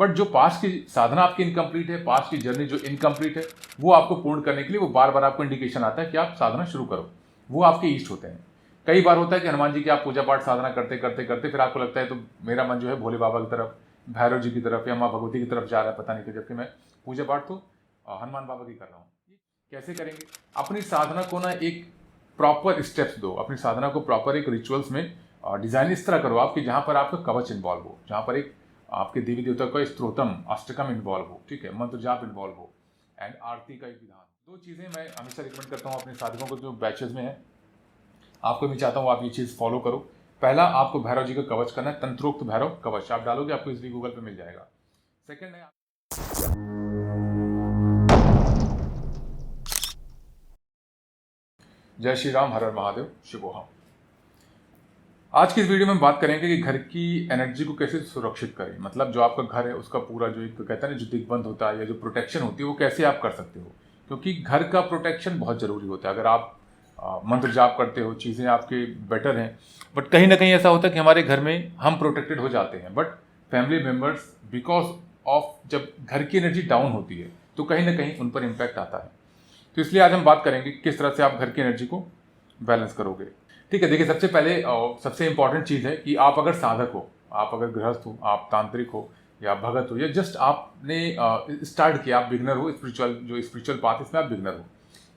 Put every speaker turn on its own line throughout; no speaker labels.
But जो past की साधना आपकी इनकम्प्लीट है, पास्ट की जर्नी जो इनकम्प्लीट है, वो आपको पूर्ण करने के लिए वो बार बार आपको इंडिकेशन आता है कि आप साधना शुरू करो। वो आपके ईष्ट होते हैं। कई बार होता है कि हनुमान जी की आप पूजा पाठ साधना करते करते करते फिर आपको लगता है तो मेरा मन जो है भोले बाबा की तरफ, भैरव जी की तरफ या माँ भगवती की तरफ जा रहा है, पता नहीं क्यों, जबकि मैं पूजा पाठ तो हनुमान बाबा की कर रहा हूँ। कैसे करेंगे? अपनी साधना को ना एक प्रॉपर स्टेप्स दो, अपनी साधना को प्रॉपर एक रिचुअल्स में डिजाइन इस तरह करो आपकी जहां पर आपका कवच इन्वॉल्व हो, जहां पर एक आपके देवी देवता का स्त्रोतम अष्टकम इन्वॉल्व हो, ठीक है, मंत्र जाप इन्वॉल्व हो एंड आरती का एक विधान। दो चीजें मैं हमेशा रिकमेंड करता हूँ अपने साधकों को जो बैचेज में है, आपको भी चाहता हूँ आप ये चीज फॉलो करो। पहला, आपको भैरव जी का कवच करना है, तंत्रोक्त भैरव कवच आप डालोगे आपको इजली गूगल पे मिल जाएगा। सेकंड है, जय श्री राम, हर हर महादेव, शिवोहम। आज की इस वीडियो में हम बात करेंगे कि घर की एनर्जी को कैसे सुरक्षित करें, मतलब जो आपका घर है उसका पूरा जो एक कहता है ना जो दिग्बंध होता है या जो प्रोटेक्शन होती है वो कैसे आप कर सकते हो, क्योंकि घर का प्रोटेक्शन बहुत जरूरी होता है। अगर आप मंत्र जाप करते हो, चीज़ें आपके बेटर हैं, बट कहीं ना कहीं ऐसा होता है कि हमारे घर में हम प्रोटेक्टेड हो जाते हैं, but family members because of जब घर की एनर्जी डाउन होती है तो कहीं ना कहीं उन पर इम्पैक्ट आता है। तो इसलिए आज हम बात करेंगे किस तरह से आप घर की एनर्जी को बैलेंस करोगे। ठीक है, देखिए सबसे पहले सबसे इंपॉर्टेंट चीज़ है कि आप अगर साधक हो, आप अगर गृहस्थ हो, आप तांत्रिक हो या भगत हो या जस्ट आपने स्टार्ट किया, आप बिगनर हो, स्पिरिचुअल पाथ इसमें आप बिगनर हो,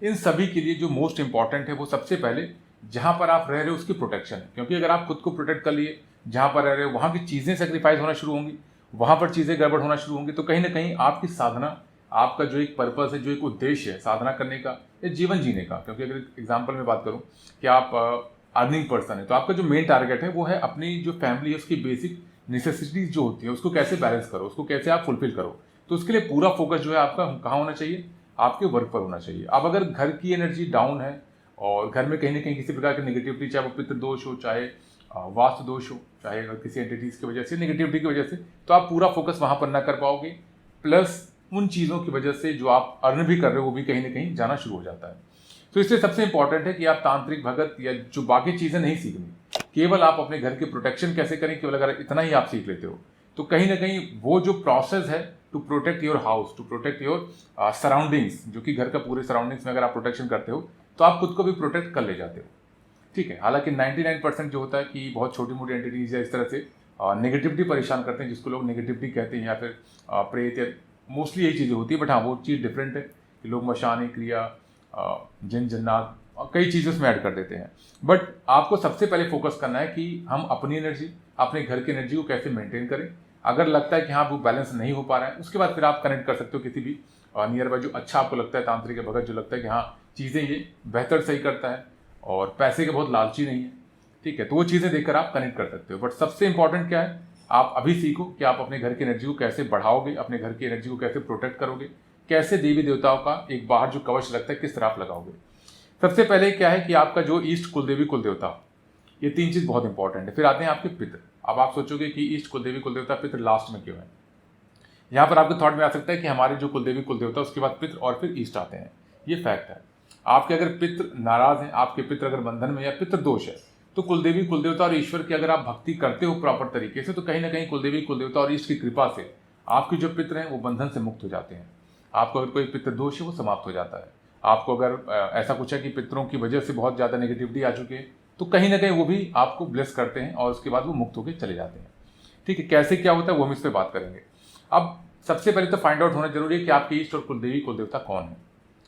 इन सभी के लिए जो मोस्ट इंपॉर्टेंट है वो सबसे पहले जहाँ पर आप रह रहे हो उसकी प्रोटेक्शन है। क्योंकि अगर आप खुद को प्रोटेक्ट कर लिए, जहाँ पर रह रहे हो वहाँ की चीज़ें सेक्रीफाइस होना शुरू होंगी, वहाँ पर चीज़ें गड़बड़ होना शुरू होंगी, तो कहीं ना कहीं आपकी साधना, आपका जो एक पर्पस है, जो एक उद्देश्य है साधना करने का या जीवन जीने का, क्योंकि अगर एग्जाम्पल में बात करूँ कि आप अर्निंग पर्सन है तो आपका जो मेन टारगेट है वो है अपनी जो फैमिली है उसकी बेसिक नेसेसिटीज जो होती है उसको कैसे बैलेंस करो, उसको कैसे आप फुलफिल करो। तो उसके लिए पूरा फोकस जो है आपका कहाँ होना चाहिए, आपके वर्क पर होना चाहिए। अब अगर घर की एनर्जी डाउन है और घर में कहीं ना कहीं किसी प्रकार की नेगेटिविटी, चाहे वो पितृ दोष हो, चाहे वास्तु दोष हो, चाहे किसी एंटिटीज की वजह से, नेगेटिविटी की वजह से, तो आप पूरा फोकस वहां पर ना कर पाओगे। प्लस उन चीज़ों की वजह से जो आप अर्न भी कर रहे हो वो भी कहीं ना कहीं जाना शुरू हो जाता है। तो इसलिए सबसे इंपॉर्टेंट है कि आप तांत्रिक भगत या जो बाकी चीज़ें नहीं सीखनी, केवल आप अपने घर के प्रोटेक्शन कैसे करें, केवल अगर इतना ही आप सीख लेते हो तो कहीं ना कहीं वो जो प्रोसेस है to protect your house, to protect your surroundings, जो कि घर का पूरे सराउंडिंग्स में अगर आप प्रोटेक्शन करते हो तो आप खुद को भी प्रोटेक्ट कर ले जाते हो। ठीक है, हालांकि 99% जो होता है कि बहुत छोटी मोटी एंटिटीज या इस तरह से नेगेटिविटी परेशान करते हैं, जिसको लोग नेगेटिविटी कहते हैं या फिर प्रेत, या मोस्टली यही चीज़ें होती है। बट हाँ, वो चीज़ डिफरेंट है कि लोग मशानी क्रिया, जिन जन्नात, कई चीज़ें उसमें ऐड कर देते हैं। बट आपको सबसे पहले फोकस करना है कि हम अपनी एनर्जी, अपने घर की एनर्जी को कैसे मेंटेन करें। अगर लगता है कि हाँ वो बैलेंस नहीं हो पा रहा है, उसके बाद फिर आप कनेक्ट कर सकते हो किसी भी नियर बाय जो अच्छा आपको लगता है तांत्रिक या भगत, जो लगता है कि हाँ चीज़ें ये बेहतर सही करता है और पैसे के बहुत लालची नहीं है। ठीक है, तो वो चीज़ें देखकर आप कनेक्ट कर सकते हो। बट सबसे इंपॉर्टेंट क्या है, आप अभी सीखो कि आप अपने घर की एनर्जी को कैसे बढ़ाओगे, अपने घर की एनर्जी को कैसे प्रोटेक्ट करोगे, कैसे देवी देवताओं का एक बाहर जो कवच लगता है किस तरह आप लगाओगे। सबसे पहले क्या है कि आपका जो ईष्ट कुलदेवी कुलदेवता, ये तीन चीज़ बहुत इंपॉर्टेंट है। फिर आते हैं आपके पितृ। अब आप सोचोगे कि ईष्ट कुलदेवी कुलदेवता पितृ लास्ट में क्यों है। यहाँ पर आपके थॉट में आ सकता है कि हमारे जो कुलदेवी कुलदेवता उसके बाद पितृ और फिर ईष्ट आते हैं। ये फैक्ट है। आपके अगर पितृ नाराज हैं, आपके पितृ अगर बंधन में या पितृ दोष है, तो कुलदेवी कुलदेवता और ईश्वर की अगर आप भक्ति करते हो प्रॉपर तरीके से तो कहीं ना कहीं कुलदेवी कुलदेवता और ईष्ट की कृपा से आपके जो पितृ हैं वो बंधन से मुक्त हो जाते हैं। आपको अगर कोई पितृ दोष है वो समाप्त हो जाता है। आपको अगर ऐसा कुछ है कि पितरों की वजह से बहुत ज़्यादा नेगेटिविटी आ चुकी है तो कहीं ना कहीं वो भी आपको ब्लेस करते हैं और उसके बाद वो मुक्त होकर चले जाते हैं। ठीक है, कैसे क्या होता है वो हम इस पर बात करेंगे। अब सबसे पहले तो फाइंड आउट होना जरूरी है कि आपके ईष्ट और कुलदेवी कुलदेवता कौन है।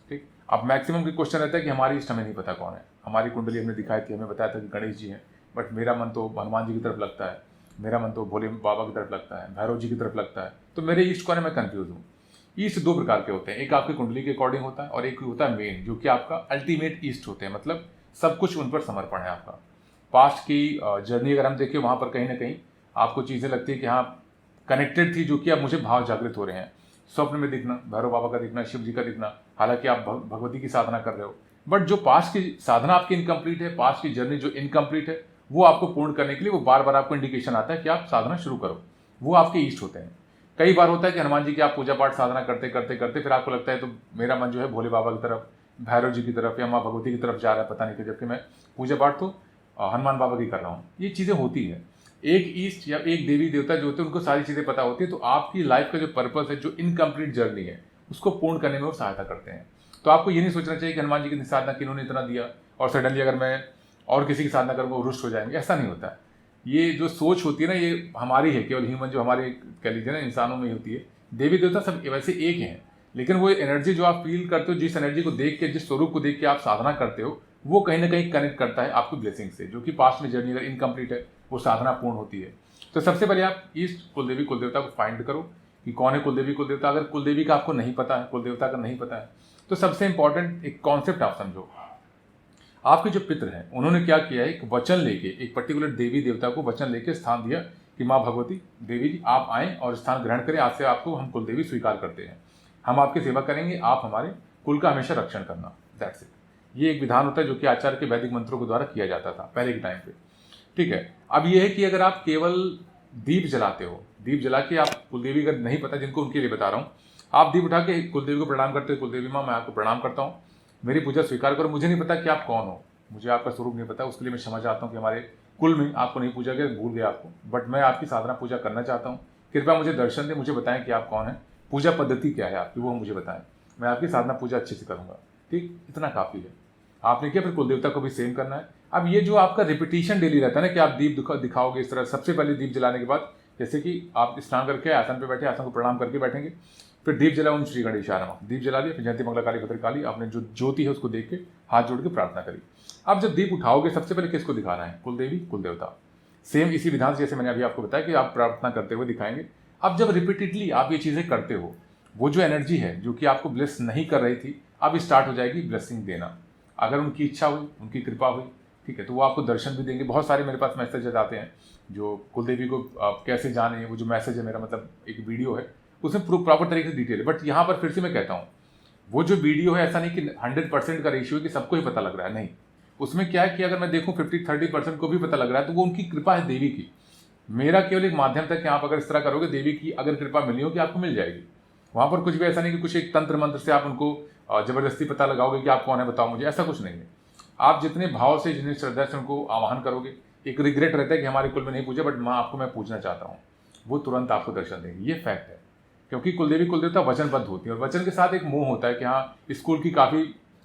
ठीक, अब मैक्सिमम की क्वेश्चन रहता है कि हमारी ईष्ट हमें नहीं पता कौन है। हमारी कुंडली हमने दिखाई थी, हमें बताया था कि गणेश जी हैं, बट मेरा मन तो हनुमान जी की तरफ लगता है, मेरा मन तो भोले बाबा की तरफ लगता है, भैरव जी की तरफ लगता है, तो मेरे ईष्ट कौन है मैं कंफ्यूज हूँ। ईस्ट दो प्रकार के होते हैं, एक आपकी कुंडली के अकॉर्डिंग होता है और एक होता है मेन, जो कि आपका अल्टीमेट ईस्ट होते हैं, मतलब सब कुछ उन पर समर्पण है आपका। पास्ट की जर्नी अगर हम देखें वहाँ पर कहीं ना कहीं आपको चीज़ें लगती है कि हाँ कनेक्टेड थी, जो कि अब मुझे भाव जागृत हो रहे हैं। स्वप्न में दिखना, भैरव बाबा का दिखना, शिव जी का दिखना, हालांकि आप भगवती की साधना कर रहे हो, बट जो पास्ट की साधना आपकी इनकम्प्लीट है, पास्ट की जर्नी जो इनकम्प्लीट है, वो आपको पूर्ण करने के लिए वो बार बार आपको इंडिकेशन आता है कि आप साधना शुरू करो। वो आपके ईस्ट होते हैं। कई बार होता है कि हनुमान जी की आप पूजा पाठ साधना करते करते करते फिर आपको लगता है तो मेरा मन जो है भोले बाबा की तरफ, भैरव जी की तरफ या माँ भगवती की तरफ जा रहा है, पता नहीं क्यों, जबकि मैं पूजा पाठ तो हनुमान बाबा की कर रहा हूँ। ये चीज़ें होती है। एक ईस्ट या एक देवी देवता जो होते हैं उनको सारी चीज़ें पता होती है, तो आपकी लाइफ का जो पर्पस है, जो इनकम्प्लीट जर्नी है, उसको पूर्ण करने में वो सहायता करते हैं। तो आपको ये नहीं सोचना चाहिए कि हनुमान जी की साधना किन्होंने इतना दिया और सडनली अगर मैं और किसी की साधना करूँगा वो रुष्ट हो जाएंगे, ऐसा नहीं होता है। ये जो सोच होती है ना, ये हमारी है, केवल ह्यूमन जो हमारे कह लीजिए ना इंसानों में ही होती है। देवी देवता सब वैसे एक हैं, लेकिन वो एनर्जी जो आप फील करते हो, जिस एनर्जी को देख के, जिस स्वरूप को देख के आप साधना करते हो, वो कहीं ना कहीं कनेक्ट करता है आपकी ब्लेसिंग से, जो कि पास्ट में जर्नी अगर इनकम्प्लीट है वो साधना पूर्ण होती है। तो सबसे पहले आप ईस्ट कुलदेवी कुलदेवता को फाइंड करो कि कौन है कुलदेवी कुलदेवता। अगर कुलदेवी का आपको नहीं पता है, कुलदेवता का नहीं पता है, तो सबसे इंपॉर्टेंट एक कॉन्सेप्ट आप समझो। आपके जो पितृ हैं उन्होंने क्या किया है, एक वचन लेके, एक पर्टिकुलर देवी देवता को वचन लेके स्थान दिया कि माँ भगवती देवी जी आप आएँ और स्थान ग्रहण करें, आज से आपको हम कुलदेवी स्वीकार करते हैं, हम आपकी सेवा करेंगे, आप हमारे कुल का हमेशा रक्षण करना। That's it. ये एक विधान होता है जो कि आचार्य के वैदिक मंत्रों के द्वारा किया जाता था पहले के टाइम पे। ठीक है, अब ये है कि अगर आप केवल दीप जलाते हो, दीप जला के आप कुलदेवी का नहीं पता जिनको, उनके लिए बता रहा हूँ, आप दीप उठा के कुलदेवी को प्रणाम करते हो, कुलदेवी माँ मैं आपको प्रणाम करता हूँ, मेरी पूजा स्वीकार करो। मुझे नहीं पता कि आप कौन हो, मुझे आपका स्वरूप नहीं पता, उसके लिए मैं क्षमा चाहता हूँ कि हमारे कुल में आपको नहीं पूजा गया, भूल गया आपको, बट मैं आपकी साधना पूजा करना चाहता हूँ, कृपया मुझे दर्शन दें, मुझे बताएं कि आप कौन है, पूजा पद्धति क्या है आपकी, वो मुझे बताएं, मैं आपकी साधना पूजा अच्छे से करूँगा। ठीक, इतना काफ़ी है। आपने किया, फिर कुलदेवता को भी सेम करना है। अब ये जो आपका रिपीटिशन डेली रहता है ना कि आप दीप दिखाओगे इस तरह, सबसे पहले दीप जलाने के बाद, जैसे कि आप स्नान करके आसन पे बैठे, आसन को प्रणाम करके बैठेंगे, फिर दीप जलाओ, श्री गणेशाय नमः, दीप जला दिया, फिर जयंती मंगलाकाली भद्रकाली, आपने जो ज्योति है उसको देख के हाथ जोड़ के प्रार्थना करी। अब जब दीप उठाओगे सबसे पहले किसको दिखाना है, कुलदेवी कुलदेवता। सेम इसी विधान से जैसे मैंने अभी आपको बताया कि आप प्रार्थना करते हुए दिखाएंगे। अब जब रिपीटेडली आप ये चीज़ें करते हो, वो जो एनर्जी है जो कि आपको ब्लेस नहीं कर रही थी, अब स्टार्ट हो जाएगी ब्लेसिंग देना। अगर उनकी इच्छा हुई, उनकी कृपा हुई, ठीक है, तो वो आपको दर्शन भी देंगे। बहुत सारे मेरे पास मैसेजेस आते हैं जो कुलदेवी को आप कैसे जाने, वो जो मैसेज है मेरा, मतलब एक वीडियो है उसमें प्रॉपर तरीके से डिटेल है। बट यहाँ पर फिर से मैं कहता हूँ, वो जो वीडियो है ऐसा नहीं कि 100% का रेशियो है कि सबको ही पता लग रहा है, नहीं। उसमें क्या है कि अगर मैं देखूँ 50-30% को भी पता लग रहा है तो वो उनकी कृपा है देवी की। मेरा केवल एक माध्यम था कि आप अगर इस तरह करोगे, देवी की अगर कृपा मिली होगी आपको मिल जाएगी। वहाँ पर कुछ भी ऐसा नहीं कि कुछ एक तंत्र मंत्र से आप उनको जबरदस्ती पता लगाओगे कि आप कौन है बताओ मुझे, ऐसा कुछ नहीं है। आप जितने भाव से, जितनी श्रद्धा से उनको आवाहन करोगे, एक रिग्रेट रहता है कि हमारे कुल में नहीं पूजा, बट माँ आपको मैं पूजना चाहता हूँ, वो तुरंत आपको दर्शन देंगे। ये फैक्ट है, क्योंकि कुलदेवी कुलदेवता वचनबद्ध होती है और वचन के साथ एक मोह होता है कि हाँ, स्कूल की काफ़ी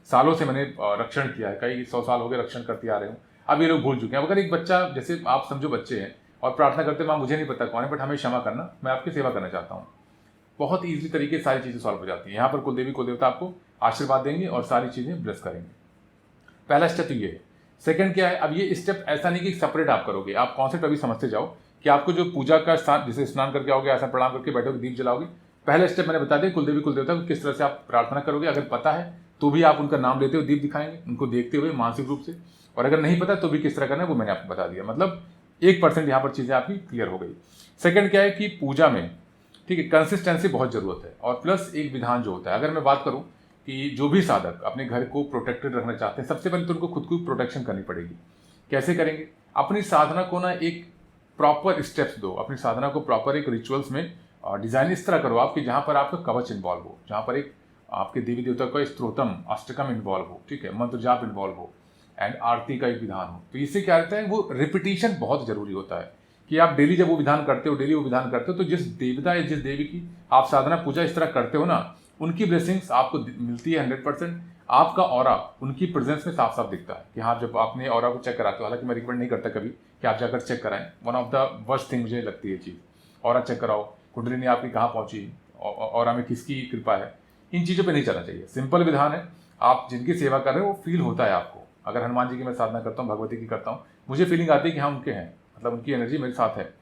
सालों से मैंने रक्षण किया है, कई 100 साल हो गए रक्षण करते आ रहे हूँ, अब ये लोग भूल चुके हैं। अगर एक बच्चा, जैसे आप समझो बच्चे हैं और प्रार्थना करते माँ मुझे नहीं पता कौन है, बट हमें क्षमा करना, मैं आपकी सेवा करना चाहता हूँ, बहुत ईजिली तरीके से सारी चीज़ें सॉल्व हो जाती हैं। यहाँ पर कुलदेवी कुलदेवता आपको आशीर्वाद देंगे और सारी चीज़ें ब्लेस करेंगे। पहला स्टेप तो ये है। सेकंड क्या है, अब ये स्टेप ऐसा नहीं कि सेपरेट आप करोगे, आप कॉन्सेप्ट अभी समझते जाओ कि आपको जो पूजा का स्थान, जैसे स्नान करके आओगे, आसन प्रणाम करके बैठोगे, दीप जलाओगे, पहला स्टेप मैंने बता दिया कुलदेवी कुलदेवता को किस तरह से आप प्रार्थना करोगे। अगर पता है तो भी आप उनका नाम लेते हुए दीप दिखाएंगे, उनको देखते हुए मानसिक रूप से, और अगर नहीं पता तो भी किस तरह करना है वो मैंने आपको बता दिया। मतलब 1% यहाँ पर चीज़ें आपकी क्लियर हो गई। सेकंड क्या है कि पूजा में, ठीक है, कंसिस्टेंसी बहुत ज़रूरत है, और प्लस एक विधान जो होता है। अगर मैं बात करूँ कि जो भी साधक अपने घर को प्रोटेक्टेड रखना चाहते हैं, सबसे पहले तो उनको खुद को प्रोटेक्शन करनी पड़ेगी। कैसे करेंगे? अपनी साधना को ना एक प्रॉपर स्टेप्स दो, अपनी साधना को प्रॉपर एक रिचुअल्स में डिज़ाइन इस तरह करो आपकी, जहाँ पर आपका कवच इन्वॉल्व हो, जहाँ पर एक आपके देवी देवता का स्त्रोतम अष्टकम इन्वॉल्व हो, ठीक है, मंत्र जाप इन्वॉल्व हो, एंड आरती का एक विधान हो। तो इससे क्या रहता है, वो रिपीटिशन बहुत जरूरी होता है कि आप डेली जब वो विधान करते हो, डेली वो विधान करते हो, तो जिस देवता या जिस देवी की आप साधना पूजा इस तरह करते हो ना, उनकी ब्लेसिंग्स आपको मिलती है 100%। आपका ऑरा उनकी प्रेजेंस में साफ साफ दिखता है कि हाँ, जब आपने ऑरा को चेक कराते हो, हालांकि मैं रिकमेंड नहीं करता कभी कि आप जाकर चेक कराएं, one of the worst thing मुझे लगती है चीज़। ऑरा चेक कराओ, कुंडलिनी आपकी कहाँ पहुँची, ऑरा में किसकी कृपा है, इन चीज़ों पे नहीं चलना चाहिए। सिंपल विधान है, आप जिनकी सेवा कर रहे हो वो फील होता है आपको। अगर हनुमान जी की मैं साधना करता हूँ, भगवती की करता हूँ, मुझे फीलिंग आती है कि हाँ उनके हैं, मतलब उनकी एनर्जी मेरे साथ है।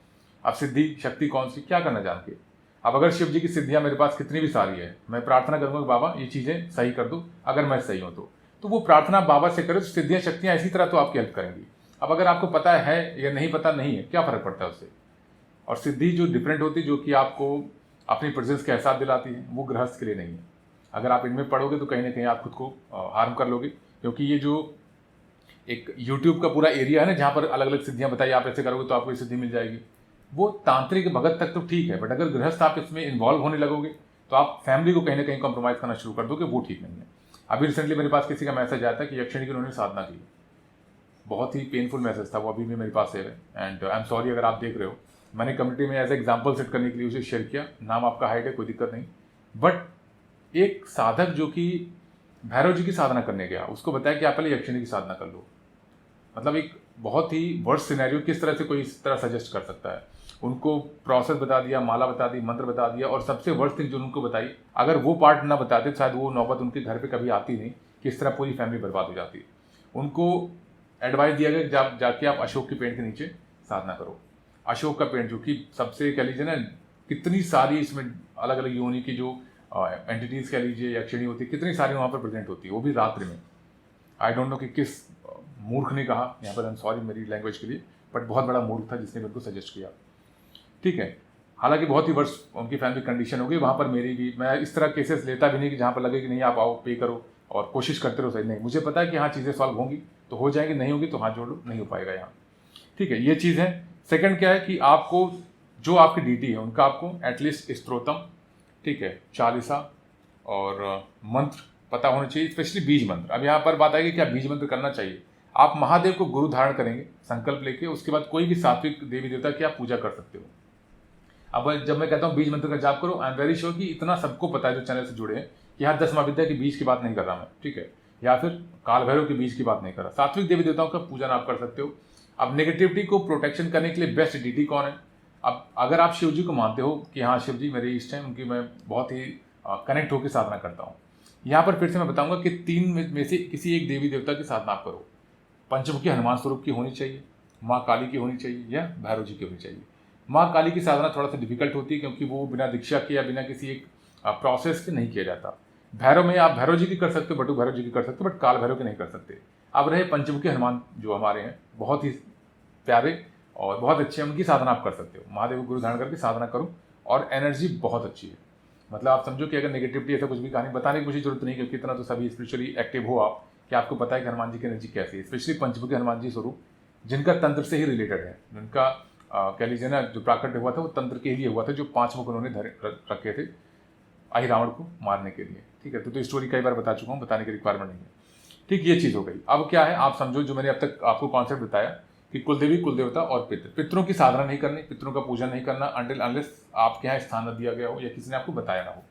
अब सिद्धि शक्ति कौन सी, क्या करना जान के। अब अगर शिव जी की सिद्धियाँ मेरे पास कितनी भी सारी है, मैं प्रार्थना करूँगा कि बाबा ये चीज़ें सही कर दो, अगर मैं सही हूँ तो वो प्रार्थना बाबा से करो, तो सिद्धियाँ शक्तियाँ इसी तरह तो आपकी हेल्प करेंगी। अब अगर आपको पता है या नहीं पता नहीं है, क्या फ़र्क पड़ता है उससे। और सिद्धि जो डिफरेंट होती है, जो कि आपको अपनी प्रेजेंस का एहसास दिलाती है, वो गृहस्थ के लिए नहीं है। अगर आप इनमें पढ़ोगे तो कहीं ना कहीं आप खुद को हार्म कर लोगे, क्योंकि ये जो एक यूट्यूब का पूरा एरिया है ना, जहाँ पर अलग अलग सिद्धियाँ बताइए, आप ऐसे करोगे तो आपको ये सिद्धि मिल जाएगी, वो तांत्रिक भगत तक तो ठीक है, बट अगर गृहस्थ आप इसमें इन्वॉल्व होने लगोगे तो आप फैमिली को कहीं ना कहीं कॉम्प्रोमाइज़ करना शुरू कर दोगे, वो ठीक नहीं है। अभी रिसेंटली मेरे पास किसी का मैसेज आया था कि यक्षिणी की उन्होंने साधना की, बहुत ही पेनफुल मैसेज था, वो अभी भी मेरे पास सेव है एंड आई एम सॉरी अगर आप देख रहे हो। मैंने कम्युनिटी में एज एग्जाम्पल सेट करने के लिए उसे शेयर किया, नाम आपका हाइड है, कोई दिक्कत नहीं। बट एक साधक जो कि भैरव जी की साधना करने गया, उसको बताया कि आप पहले यक्षिणी की साधना कर लो। मतलब एक बहुत ही वर्स्ट सिनेरियो किस तरह से कोई इस तरह सजेस्ट कर सकता है। उनको प्रोसेस बता दिया, माला बता दी, मंत्र बता दिया, और सबसे वर्स्ट थिंग जो उनको बताई, अगर वो पार्ट ना बताते शायद वो नौबत उनके घर पे कभी आती नहीं, किस तरह पूरी फैमिली बर्बाद हो जाती। उनको एडवाइस दिया गया कि जाके आप अशोक के पेड़ के नीचे साधना करो। अशोक का पेड़ जो कि सबसे कह लीजिए ना, कितनी सारी इसमें अलग अलग योनि की जो एंटिटीज कह लीजिए, यक्षिणी होती है, कितनी सारी वहाँ पर प्रेजेंट होती है, वो भी रात्रि में। आई डोंट नो कि किस मूर्ख ने कहा, यहाँ पर आई एम सॉरी मेरी लैंग्वेज के लिए, बट बहुत बड़ा मूर्ख था जिसने मेरे को सजेस्ट किया। ठीक है, हालांकि बहुत ही वर्ष उनकी फैमिली कंडीशन हो गई वहाँ पर। मेरी भी, मैं इस तरह केसेस लेता भी नहीं कि जहाँ पर लगे कि नहीं आप आओ पे करो और कोशिश करते रहो, सही नहीं। मुझे पता है कि हाँ चीज़ें सॉल्व होंगी तो हो जाएंगी, नहीं होगी तो हाथ जोड़ लो, नहीं हो पाएगा यहाँ। ठीक है, ये चीज़ है। सेकंड क्या है कि आपको जो आपकी डीटी है उनका आपको एटलीस्ट स्तोत्रम, ठीक है, चालीसा और मंत्र पता होना चाहिए, स्पेशली बीज मंत्र। अब यहाँ पर बात आएगी क्या बीज मंत्र करना चाहिए। आप महादेव को गुरु धारण करेंगे संकल्प लेके, उसके बाद कोई भी सात्विक देवी देवता की आप पूजा कर सकते हो। अब जब मैं कहता हूँ बीज मंत्र का जाप करो, आई एम वेरी श्योर कि इतना सबको पता है जो चैनल से जुड़े हैं कि यहाँ 10 महाविद्या के बीज की बात नहीं कर रहा मैं, ठीक है, या फिर काल भैरव के बीज की बात नहीं कर रहा। सात्विक देवी देवताओं का पूजन आप कर सकते हो। अब नेगेटिविटी को प्रोटेक्शन करने के लिए बेस्ट डीटी कौन है। अब अगर आप शिव जी को मानते हो कि हाँ शिव जी मेरे इष्ट हैं, उनकी मैं बहुत ही कनेक्ट होकर साधना करता हूँ, यहाँ पर फिर से मैं बताऊंगा कि 3 में से किसी एक देवी देवता की साधना आप करो। पंचमुखी हनुमान स्वरूप की होनी चाहिए, माँ काली की होनी चाहिए, या भैरव जी की होनी चाहिए। माँ काली की साधना थोड़ा सा डिफिकल्ट होती है क्योंकि वो बिना दीक्षा के या बिना किसी एक प्रोसेस के नहीं किया जाता। भैरव में आप भैरव जी की कर सकते हो, बटू भैरव जी की कर सकते हो, बट काल भैरव के नहीं कर सकते। अब रहे पंचमुखी हनुमान जो हमारे हैं, बहुत ही प्यारे और बहुत अच्छे, उनकी साधना आप कर सकते हो। महादेव को गुरु धारण करके साधना करो और एनर्जी बहुत अच्छी है। मतलब आप समझो कि अगर नेगेटिविटी ऐसा कुछ भी कहानी बताने की मुझे जरूरत नहीं, क्योंकि इतना तो सभी स्पिरिचुअली एक्टिव हो आप कि आपको पता है कि हनुमान जी की एनर्जी कैसी है। स्पेशली पंचमुखी हनुमान जी स्वरूप जिनका तंत्र से ही रिलेटेड है, जिनका कह लीजिए ना जो प्राकट्य हुआ था वो तंत्र के लिए हुआ था, जो 5 मुख उन्होंने रखे थे आई रावण को मारने के लिए। ठीक है, तो स्टोरी कई बार बता चुका हूँ, बताने की रिक्वायरमेंट नहीं है। ठीक, ये चीज़ हो गई। अब क्या है, आप समझो जो मैंने अब तक आपको कॉन्सेप्ट बताया कि कुलदेवी, कुलदेवता और पितृ। पितरों की साधना नहीं करनी, पितरों का पूजन नहीं करना अनटिल अनलेस आपके यहाँ स्थान दिया गया हो या किसी ने आपको बताया ना हो।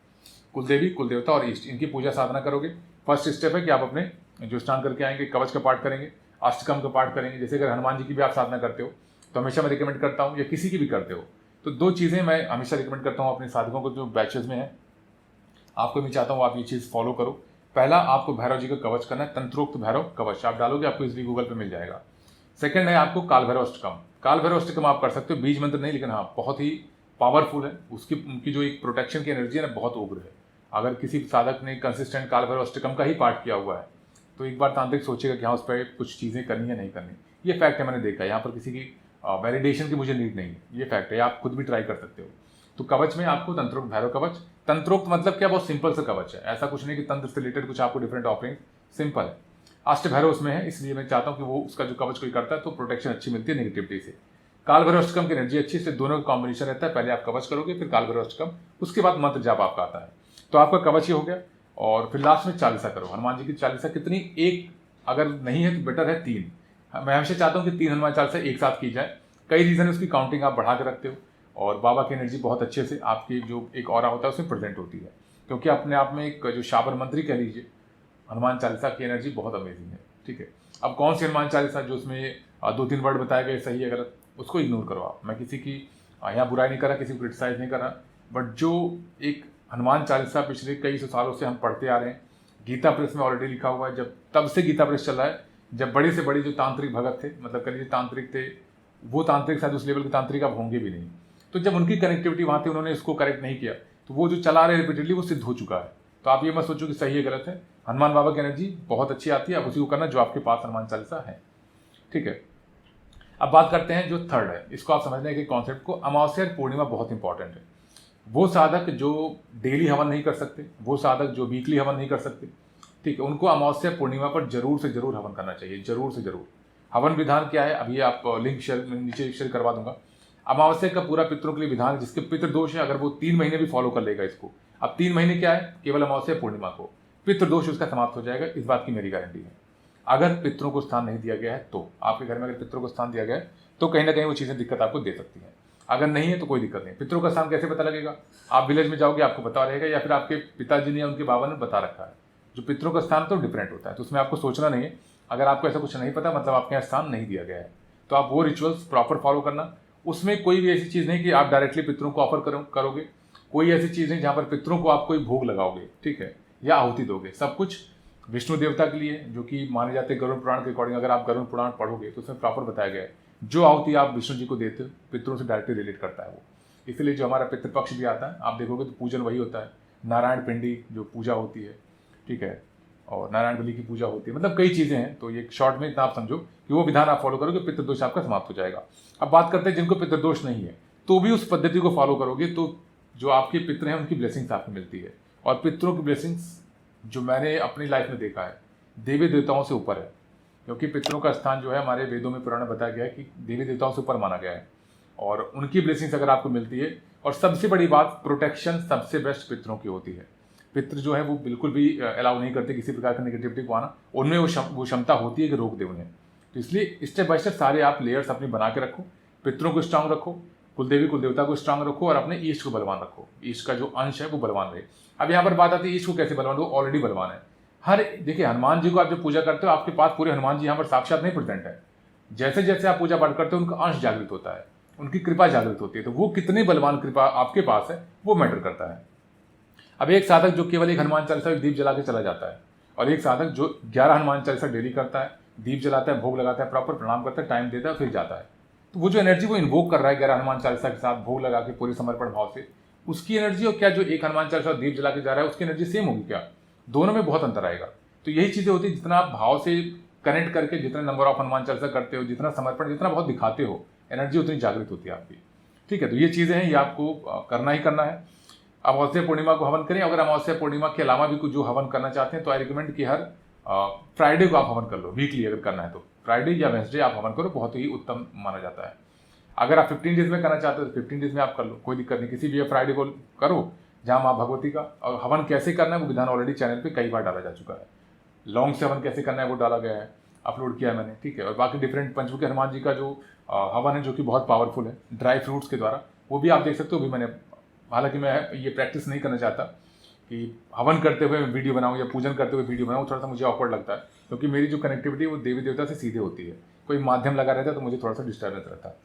कुलदेवी, कुलदेवता और इष्ट, इनकी पूजा साधना करोगे। फर्स्ट स्टेप है कि आप अपने जो स्नान करके आएंगे कवच का पाठ करेंगे, अष्टकम का पाठ करेंगे। जैसे अगर हनुमान जी की भी आप साधना करते हो तो हमेशा मैं रिकमेंड करता हूँ, या किसी की भी करते हो तो 2 चीज़ें मैं हमेशा रिकमेंड करता हूँ अपने साधकों को जो बैचेज में है। आपको भी चाहता हूँ आप ये चीज़ फॉलो करो। पहला, आपको भैरव जी का कवच करना है, तंत्रोक्त भैरव कवच आप डालोगे आपको इजीली गूगल पे मिल जाएगा। सेकंड है आपको काल भैरव अष्टकम। काल भैरव अष्टकम आप कर सकते हो, बीज मंत्र नहीं, लेकिन हाँ बहुत ही पावरफुल है। उनकी जो एक प्रोटेक्शन की एनर्जी है ना, बहुत उग्र है। अगर किसी साधक ने कंसिस्टेंट काल भैरव अष्टकम का ही पाठ किया हुआ है तो एक बार तांत्रिक सोचेगा कि हाँ उस पर कुछ चीज़ें करनी है नहीं करनी। ये फैक्ट है, मैंने देखा है। यहाँ पर किसी की वैलिडेशन की मुझे नीड नहीं है, ये फैक्ट है, आप खुद भी ट्राई कर सकते हो। तो कवच में आपको तंत्रोक्त भैरव कवच। तंत्रोक्त मतलब क्या, बहुत सिंपल सा कवच है, ऐसा कुछ नहीं कि तंत्र से रिलेटेड कुछ आपको डिफरेंट ऑफरिंग, सिंपल है। अष्ट भैरव उसमें है, इसलिए मैं चाहता हूँ कि वो उसका जो कवच कोई करता है तो प्रोटेक्शन अच्छी मिलती है नेगेटिविटी से। काल भैरव अष्टकम की एनर्जी अच्छी, से दोनों का कॉम्बिनेशन रहता है। पहले आप कवच करोगे, फिर काल भैरव अष्टकम, उसके बाद मंत्र जाप आपका आता है। तो आपका कवच ही हो गया, और फिर लास्ट में चालीसा करो। हनुमान जी की चालीसा कितनी, एक अगर नहीं है तो बेटर है 3। मैं हमेशा चाहता हूँ कि 3 हनुमान चालीसा एक साथ की जाए। कई रीज़न है, उसकी काउंटिंग आप बढ़ा के रखते हो और बाबा की एनर्जी बहुत अच्छे से आपकी जो एक ऑरा होता है उसमें प्रेजेंट होती है, क्योंकि अपने आप में एक जो शाबर मंत्री कह लीजिए, हनुमान चालीसा की एनर्जी बहुत अमेजिंग है। ठीक है, अब कौन सी हनुमान चालीसा जो उसमें 2-3 वर्ड बताए गए सही है गलत, उसको इग्नोर करो आप। मैं किसी की यहाँ बुराई नहीं कर रहा, किसी को क्रिटिसाइज नहीं कर रहा, बट जो एक हनुमान चालीसा पिछले कई सौ सालों से हम पढ़ते आ रहे हैं, गीता प्रेस में ऑलरेडी लिखा हुआ है, जब तब से गीता प्रेस चल रहा है, जब बड़े से बड़े जो तांत्रिक भगत थे, मतलब कह लीजिए तांत्रिक थे, वो तांत्रिक शायद उस लेवल के तांत्रिक आप होंगे भी नहीं, तो जब उनकी कनेक्टिविटी वहाँ थी उन्होंने इसको करेक्ट नहीं किया, तो वो जो चला रहे रिपीटेडली वो सिद्ध हो चुका है। तो आप ये मत सोचो कि सही है गलत है। हनुमान बाबा की एनर्जी बहुत अच्छी आती है, आप उसी को करना जो आपके पास हनुमान चालीसा है। ठीक है, अब बात करते हैं जो थर्ड है, इसको आप समझने के कॉन्सेप्ट को। अमावस्या और पूर्णिमा बहुत इंपॉर्टेंट है। वो साधक जो डेली हवन नहीं कर सकते, वो साधक जो वीकली हवन नहीं कर सकते, ठीक है, उनको अमावस्या पूर्णिमा पर जरूर से जरूर हवन करना चाहिए, जरूर से जरूर। हवन विधान क्या है, अभी आप लिंक शेयर नीचे शेयर करवा दूंगा। अमावस्या का पूरा पितरों के लिए विधान, जिसके पितृ दोष है, अगर वो 3 महीने भी फॉलो कर लेगा इसको, अब 3 महीने क्या है, केवल अमावस्या पूर्णिमा को पितृ दोष उसका समाप्त हो जाएगा, इस बात की मेरी गारंटी है। अगर पितरों को स्थान नहीं दिया गया है तो आपके घर में अगर पितरों को स्थान दिया गया है तो कहीं ना कहीं वो चीज़ें दिक्कत आपको दे सकती हैं। अगर नहीं है तो कोई दिक्कत नहीं। पितरों का स्थान कैसे पता लगेगा? आप विलेज में जाओगे आपको पता रहेगा, या फिर आपके पिताजी ने या उनके बाबा ने बता रखा है। जो पितरों का स्थान तो डिफरेंट होता है, तो उसमें आपको सोचना नहीं है। अगर आपको ऐसा कुछ नहीं पता मतलब आपके यहाँ स्थान नहीं दिया गया है, तो आप वो रिचुअल्स प्रॉपर फॉलो करना। उसमें कोई भी ऐसी चीज़ नहीं कि आप डायरेक्टली पितरों को ऑफर करोगे, कोई ऐसी चीज़ नहीं जहाँ पर पितरों को आप कोई भोग लगाओगे, ठीक है, या आहुति दोगे। सब कुछ विष्णु देवता के लिए, जो कि माने जाते हैं गरुड़ पुराण के अकॉर्डिंग। अगर आप गरुड़ पुराण पढ़ोगे तो उसमें प्रॉपर बताया गया है जो आहुति आप विष्णु जी को देते हो पितरों से डायरेक्टली रिलेट करता है वो। इसलिए जो हमारा पितृपक्ष भी आता है आप देखोगे तो पूजन वही होता है। नारायण पिंडी जो पूजा होती है, ठीक है, और नारायण बलि की पूजा होती है, मतलब कई चीज़ें हैं। तो ये शॉर्ट में इतना आप समझो कि वो विधान आप फॉलो करोगे, पितृदोष आपका समाप्त हो जाएगा। अब बात करते हैं जिनको पितृदोष नहीं है तो भी उस पद्धति को फॉलो करोगे तो जो आपके पितृ हैं उनकी ब्लेसिंग्स आपको मिलती है। और पितरों की ब्लेसिंग्स जो मैंने अपनी लाइफ में देखा है देवी देवताओं से ऊपर है, क्योंकि पितरों का स्थान जो है हमारे वेदों में पुराण में बताया गया है कि देवी देवताओं से ऊपर माना गया है। और उनकी ब्लेसिंग्स अगर आपको मिलती है, और सबसे बड़ी बात प्रोटेक्शन सबसे बेस्ट पितरों की होती है। पितृ जो है वो बिल्कुल भी अलाउ नहीं करते किसी प्रकार की नेगेटिविटी को आना, उनमें वो क्षमता होती है कि रोक दे उन्हें। तो इसलिए स्टेप बाय स्टेप सारे आप लेयर्स अपनी बना के रखो। पितरों को स्ट्रांग रखो, कुलदेवी कुलदेवता को स्ट्रांग रखो, और अपने ईष्ट को बलवान रखो। ईष्ट का जो अंश है वो बलवान रहे। अब यहाँ पर बात आती है ईष्ट को कैसे बलवान, वो ऑलरेडी बलवान है। हर देखिए हनुमान जी को आप जब पूजा करते हो आपके पास पूरे हनुमान जी यहाँ पर साक्षात नहीं प्रेजेंट है। जैसे जैसे आप पूजा पाठ करते हो उनका अंश जागृत होता है, उनकी कृपा जागृत होती है। तो वो कितनी बलवान कृपा आपके पास है वो मैटर करता है। अब एक साधक जो केवल एक हनुमान चालीसा दीप जला के चला जाता है, और एक साधक जो 11 हनुमान चालीसा डेली करता है, दीप जलाता है, भोग लगाता है, प्रॉपर प्रणाम करता है, टाइम देता है, फिर जाता है, तो वो जो एनर्जी वो इन्वोक कर रहा है 11 हनुमान चालीसा के साथ भोग लगा के पूरे समर्पण भाव से, उसकी एनर्जी और क्या जो एक हनुमान चालीसा दीप जला के जा रहा है उसकी एनर्जी सेम होगी क्या? दोनों में बहुत अंतर आएगा। तो यही चीज़ें होती है, जितना आप भाव से कनेक्ट करके जितना नंबर ऑफ हनुमान चालीसा करते हो, जितना समर्पण जितना बहुत दिखाते हो, एनर्जी उतनी जागृत होती है आपकी। ठीक है, तो ये चीज़ें हैं, ये आपको करना ही करना है। अमावस्या पूर्णिमा को हवन करें। अगर अमावस्या पूर्णिमा के अलावा भी कुछ जो हवन करना चाहते हैं तो आई रिकमेंड कि हर फ्राइडे को आप हवन कर लो। वीकली अगर करना है तो फ्राइडे या वेंसडे आप हवन करो, बहुत ही उत्तम माना जाता है। अगर आप 15 डेज में करना चाहते हो तो 15 डेज में आप कर लो, कोई दिक्कत नहीं। किसी भी फ्राइडे को करो जहाँ माँ भगवती का। और हवन कैसे करना है वो विधान ऑलरेडी चैनल पे कई बार डाला जा चुका है। लॉन्ग से हवन कैसे करना है वो डाला गया है, अपलोड किया है मैंने, ठीक है। और बाकी डिफरेंट पंचमुखी हनुमान जी का जो हवन है जो कि बहुत पावरफुल है ड्राई फ्रूट्स के द्वारा, वो भी आप देख सकते हो। भी मैंने, हालांकि मैं ये प्रैक्टिस नहीं करना चाहता कि हवन करते हुए मैं वीडियो बनाऊँ या पूजन करते हुए वीडियो बनाऊँ, थोड़ा सा मुझे ऑकवर्ड लगता है, क्योंकि मेरी जो कनेक्टिविटी है वो देवी देवता से सीधे होती है। कोई माध्यम लगा रहता है तो मुझे थोड़ा सा डिस्टर्बेंस रहता है,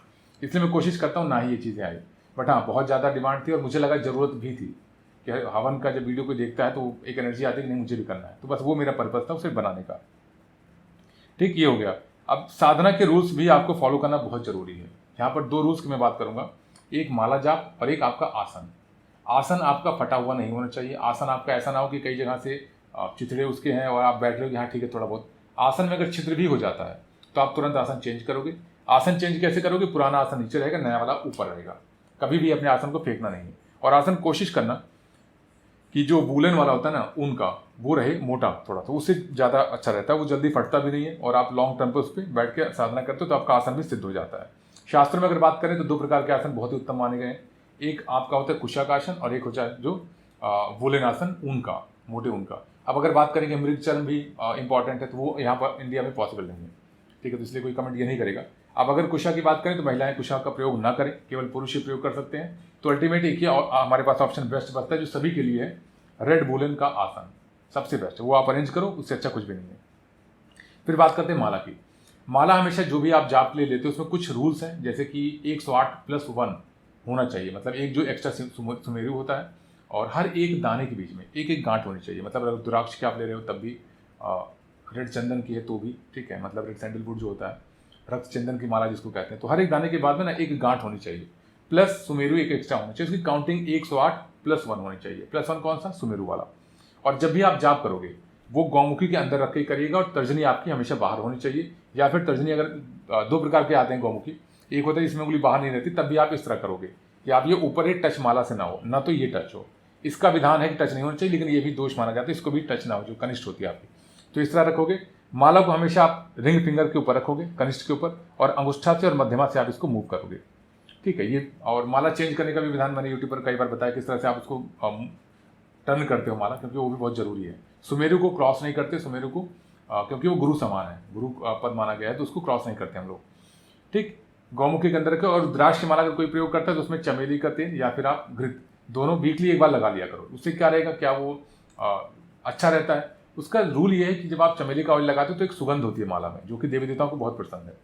इसलिए मैं कोशिश करता हूँ ना ही ये चीज़ें आई। बट हाँ, बहुत ज़्यादा डिमांड थी और मुझे लगा ज़रूरत भी थी कि हवन का जब वीडियो को देखता है तो एक एनर्जी आती है कि नहीं मुझे भी करना है, तो बस वो मेरा पर्पज़ था उसे बनाने का। ठीक, ये हो गया। अब साधना के रूल्स भी आपको फॉलो करना बहुत जरूरी है। यहाँ पर 2 रूल्स की मैं बात करूंगा, एक माला जाप और एक आपका आसन। आसन आपका फटा हुआ नहीं होना चाहिए। आसन आपका ऐसा ना हो कि कई जगह से चिथड़े उसके हैं और आप बैठ रहे हो यहाँ, ठीक है, थोड़ा बहुत। आसन में अगर छिद्र भी हो जाता है तो आप तुरंत आसन चेंज करोगे। आसन चेंज कैसे करोगे? पुराना आसन नीचे रहेगा, नया वाला ऊपर रहेगा। कभी भी अपने आसन को फेंकना नहीं है। और आसन कोशिश करना कि जो वूलन वाला होता है ना ऊन का, वो रहे मोटा थोड़ा, तो उससे ज़्यादा अच्छा रहता है, वो जल्दी फटता भी नहीं है और आप लॉन्ग टर्म पे उस पर बैठ के साधना करते हो तो आपका आसन भी सिद्ध हो जाता है। शास्त्र में अगर बात करें तो 2 प्रकार के आसन बहुत ही उत्तम माने गए हैं। एक आपका होता है कुशाकासन और एक होता है जो वूलन आसन, ऊन का, मोटे ऊन का। अब अगर बात करेंगे मृगचरण भी इंपॉर्टेंट है, तो वो यहाँ पर इंडिया में पॉसिबल नहीं है, ठीक है, तो इसलिए कोई कमेंट ये नहीं करेगा। अब अगर कुशा की बात करें तो महिलाएं कुशा का प्रयोग ना करें, केवल पुरुष ही प्रयोग कर सकते हैं। तो अल्टीमेट एक ही हमारे पास ऑप्शन बेस्ट बचता है जो सभी के लिए है, रेड वूलन का आसन सबसे बेस्ट है, वो आप अरेंज करो, उससे अच्छा कुछ भी नहीं है। फिर बात करते हैं माला की। माला हमेशा जो भी आप जाप के लिए लेते हो उसमें कुछ रूल्स हैं, जैसे कि 108+1 होना चाहिए, मतलब एक जो एक्स्ट्रा सुमेरु होता है और हर एक दाने के बीच में एक एक गांठ होनी चाहिए। मतलब अगर रुद्राक्ष की आप ले रहे हो तब भी, रेड चंदन की है तो भी, ठीक है, मतलब रेड सैंडलवुड जो होता है, रक्त चंदन की माला जिसको कहते हैं, तो हर एक दाने के बाद में ना एक गांठ होनी चाहिए, प्लस सुमेरु एक एक्स्ट्रा होना चाहिए। उसकी काउंटिंग 108+1 होनी चाहिए। +1 कौन सा? सुमेरु वाला। और जब भी आप जाप करोगे वो गौमुखी के अंदर रख के करिएगा और तर्जनी आपकी हमेशा बाहर होनी चाहिए। या फिर तर्जनी अगर 2 प्रकार के आते हैं गौमुखी, एक होता है जिसमें उंगली बाहर नहीं रहती, तब भी आप इस तरह करोगे कि आप ये ऊपर ही टच माला से ना हो, ना तो ये टच हो। इसका विधान है कि टच नहीं होना चाहिए, लेकिन ये भी दोष माना जाता है, इसको भी टच ना हो जो कनिष्ठ होती है आपकी। तो इस तरह रखोगे। माला को हमेशा आप रिंग फिंगर के ऊपर रखोगे, कनिष्ठ के ऊपर, और अंगुष्ठा से और मध्यमा से आप इसको मूव करोगे, ठीक है। ये और माला चेंज करने का भी विधान मैंने यूट्यूब पर कई बार बताया, किस तरह से आप उसको टर्न करते हो माला, क्योंकि वो भी बहुत जरूरी है। सुमेरु को क्रॉस नहीं करते, सुमेरु को क्योंकि वो गुरु समान है, गुरु पद माना गया है, तो उसको क्रॉस नहीं करते हम लोग। ठीक, गौमुखी के अंदर रखे। और रुद्राक्ष की माला अगर कोई प्रयोग करता है तो उसमें चमेली का तेल या फिर आप घृत दोनों वीकली एक बार लगा लिया करो। उससे क्या रहेगा, क्या वो अच्छा रहता है। उसका रूल ये है कि जब आप चमेली का ऑयल लगाते हो तो एक सुगंध होती है माला में, जो कि देवी देवताओं को बहुत पसंद है।